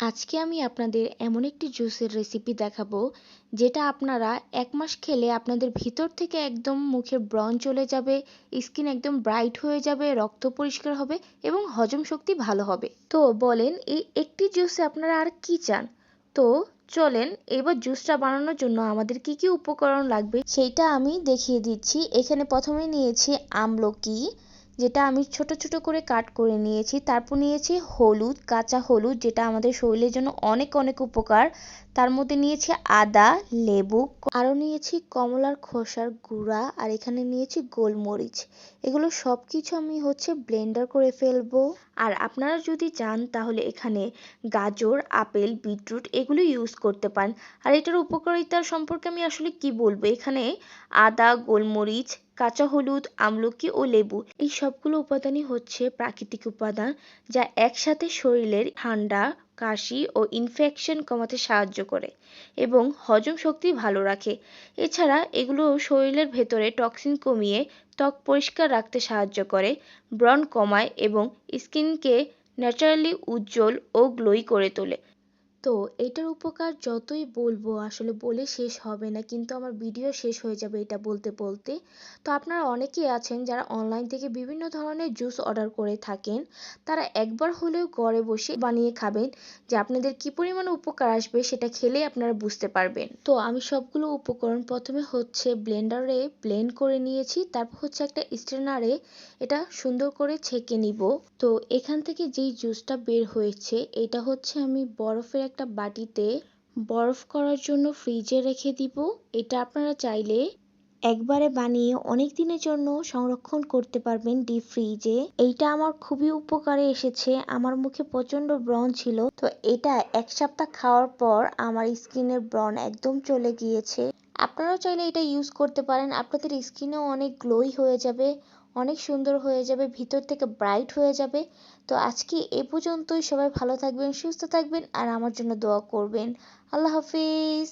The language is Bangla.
আজকে আমি আপনাদের এমন একটি জুসের রেসিপি দেখাবো যেটা আপনারা 1 মাস খেলে আপনাদের ভিতর থেকে একদম মুখের ব্রণ চলে যাবে, স্কিন একদম ব্রাইট হয়ে যাবে, রক্ত পরিষ্কার হবে এবং হজম শক্তি ভালো হবে। তো বলেন এই একটি জুসে আপনারা আর কি চান? তো চলেন এবার জুসটা বানানোর জন্য আমাদের কি কি উপকরণ লাগবে সেইটা আমি দেখিয়ে দিচ্ছি। এখানে প্রথমে নিয়েছি আমলকি, যেটা আমি ছোট ছোট করে কাট করে নিয়েছি। তারপর নিয়েছি হলুদ, কাঁচা হলুদ, যেটা আমাদের শরীরের জন্য অনেক অনেক উপকার। তার মধ্যে নিয়েছি আদা, লেবু, আরও নিয়েছি কমলার খোসার গুঁড়া, আর এখানে নিয়েছি গোলমরিচ। এগুলো সব কিছু আমি ব্লেন্ডার করে ফেলবো। আর আপনারা যদি চান তাহলে এখানে গাজর, আপেল, বিটরুট এগুলো ইউজ করতে পারেন। আর এটার উপকারিতা সম্পর্কে আমি আসলে কি বলবো, এখানে আদা, গোলমরিচ, কাঁচা হলুদ, আমলকি ও লেবু এই সবগুলো উপাদানই প্রাকৃতিক উপাদান, যা একসাথে শরীরের ঠান্ডা, কাশি ও ইনফেকশন কমাতে সাহায্য করে এবং হজম শক্তি ভালো রাখে। এছাড়া এগুলো শরীরের ভেতরে টক্সিন কমিয়ে ত্বক পরিষ্কার রাখতে সাহায্য করে, ব্রণ কমায় এবং স্কিনকে ন্যাচারালি উজ্জ্বল ও গ্লোই করে তোলে। তো এটার উপকার যতই বলবো আসলে বলে শেষ হবে না, কিন্তু আমার ভিডিও শেষ হয়ে যাবে এটা বলতে বলতে। তো আপনারা অনেকেই আছেন যারা অনলাইন থেকে বিভিন্ন ধরনের জুস অর্ডার করে থাকেন, তারা একবার হলেও ঘরে বসে বানিয়ে খাবেন, যে আপনাদের কি পরিমাণে উপকার আসবে সেটা খেলেই আপনারা বুঝতে পারবেন। তো আমি সবগুলো উপকরণ প্রথমে ব্লেন্ডারে ব্লেন্ড করে নিয়েছি, তারপর একটা স্ট্রেনারে এটা সুন্দর করে ছেঁকে নিব। তো এখান থেকে যেই জুসটা বের হয়েছে এটা আমি বরফের একটা বাটিতে বরফ করার জন্য ফ্রিজে রেখে দিব। এটা আপনারা চাইলে একবারে বানিয়ে অনেক দিনের জন্য সংরক্ষণ করতে পারবেন ডিপ ফ্রিজে। এইটা আমার খুবই উপকারে এসেছে, আমার মুখে প্রচন্ড ব্রণ ছিল, তো এটা 1 সপ্তাহ খাওয়ার পর আমার স্কিনের ব্রণ একদম চলে গিয়েছে। আপনারাও চাইলে এটা ইউজ করতে পারেন, আপনাদের স্কিনও অনেক গ্লোই হয়ে যাবে, অনেক সুন্দর হয়ে যাবে, ভিতর থেকে ব্রাইট হয়ে যাবে। তো আজকে এ পর্যন্তই। সবাই ভালো থাকবেন, সুস্থ থাকবেন আর আমার জন্য দোয়া করবেন। আল্লাহ হাফিজ।